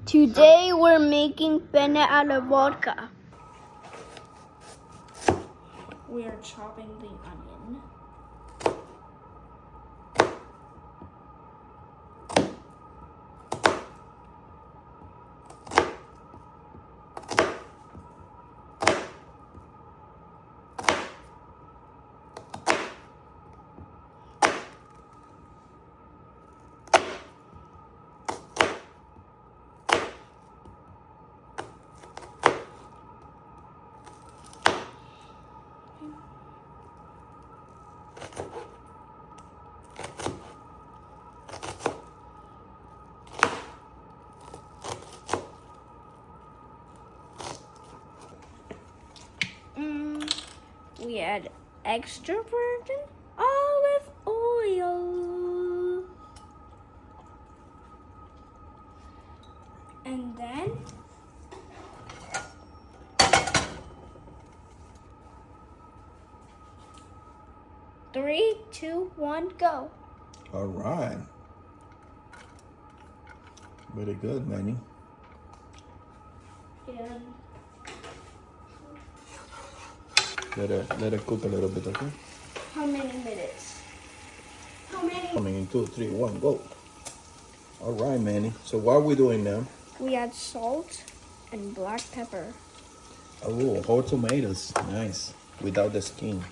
Today we're making penne alla vodka. We are chopping the onion. We add extra virgin olive oil. And then three, two, one, go. All right. Very good, Manny. And Let it cook a little bit, okay? how many minutes? How many? Coming in 2, 3, 1, go. All right, Manny. So what are we doing now? We add salt and black pepper. Oh, whole tomatoes. Nice. Without the skin.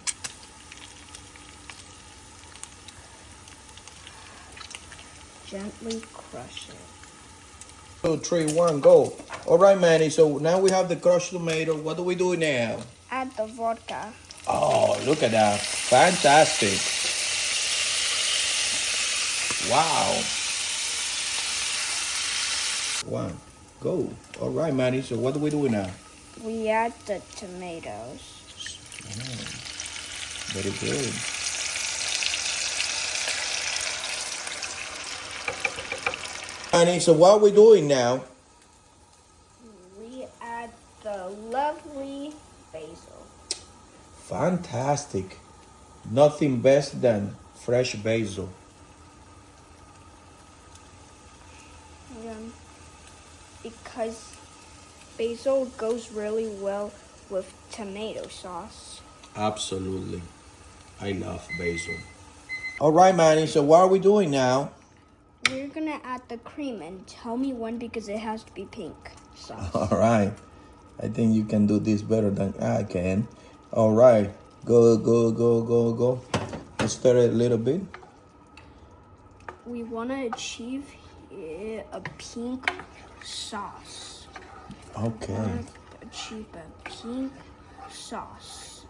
Gently crush it. 2, 3, 1, go. All right, Manny. So now we have the crushed tomato. What do we do now? Add the vodka. Oh, look at that. Fantastic. Wow. 1, go. All right, Manny. So what do we do now? We add the tomatoes. Very good. Manny, so what are we doing now? We add the lovely basil. Fantastic. Nothing best than fresh basil. Because basil goes really well with tomato sauce. Absolutely. I love basil. All right, Manny, so what are we doing now? We're gonna add the cream and tell me when because it has to be pink sauce. All right. I think you can do this better than I can. All right. Go, go, go, go, go. Let's stir it a little bit. We wanna achieve a pink sauce. Okay. We wanna achieve a pink sauce.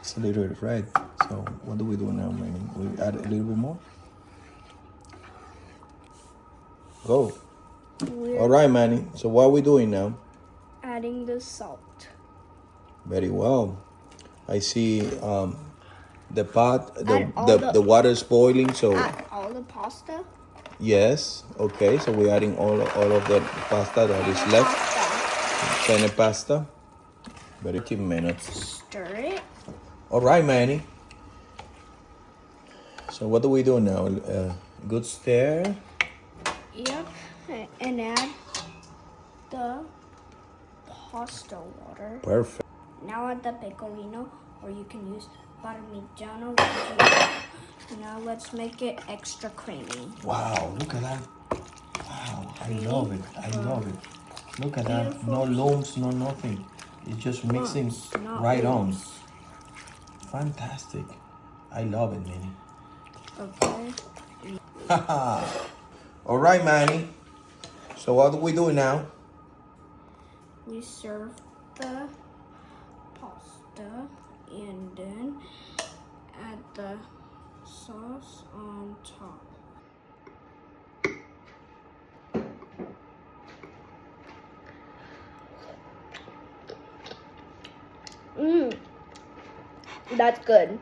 It's a little bit red. So what do we do now, Manny? We add a little bit more? Go. We're All right, Manny. So what are we doing now? adding the salt. Very well. I see the pot, Add all the water's boiling. So Add all the pasta. yes, okay. So we're adding all of the pasta that is left. Pasta. Penne pasta. Very 15 minutes. Stir it. All right, Manny. So what do we do now? Good stir. Yep. And add the pasta water. Perfect. Now add the pecorino, or you can use parmigiano reggiano. Now let's make it extra creamy. Wow, look at that. Wow, I love it. I love it. Look at that. Beautiful. No lumps, no nothing. It's just mixing Lumps, not right lumps. on. Fantastic. I love it, Manny. Okay. All right, Manny. So what do we do now? We serve the pasta and then add the sauce on top. That's good.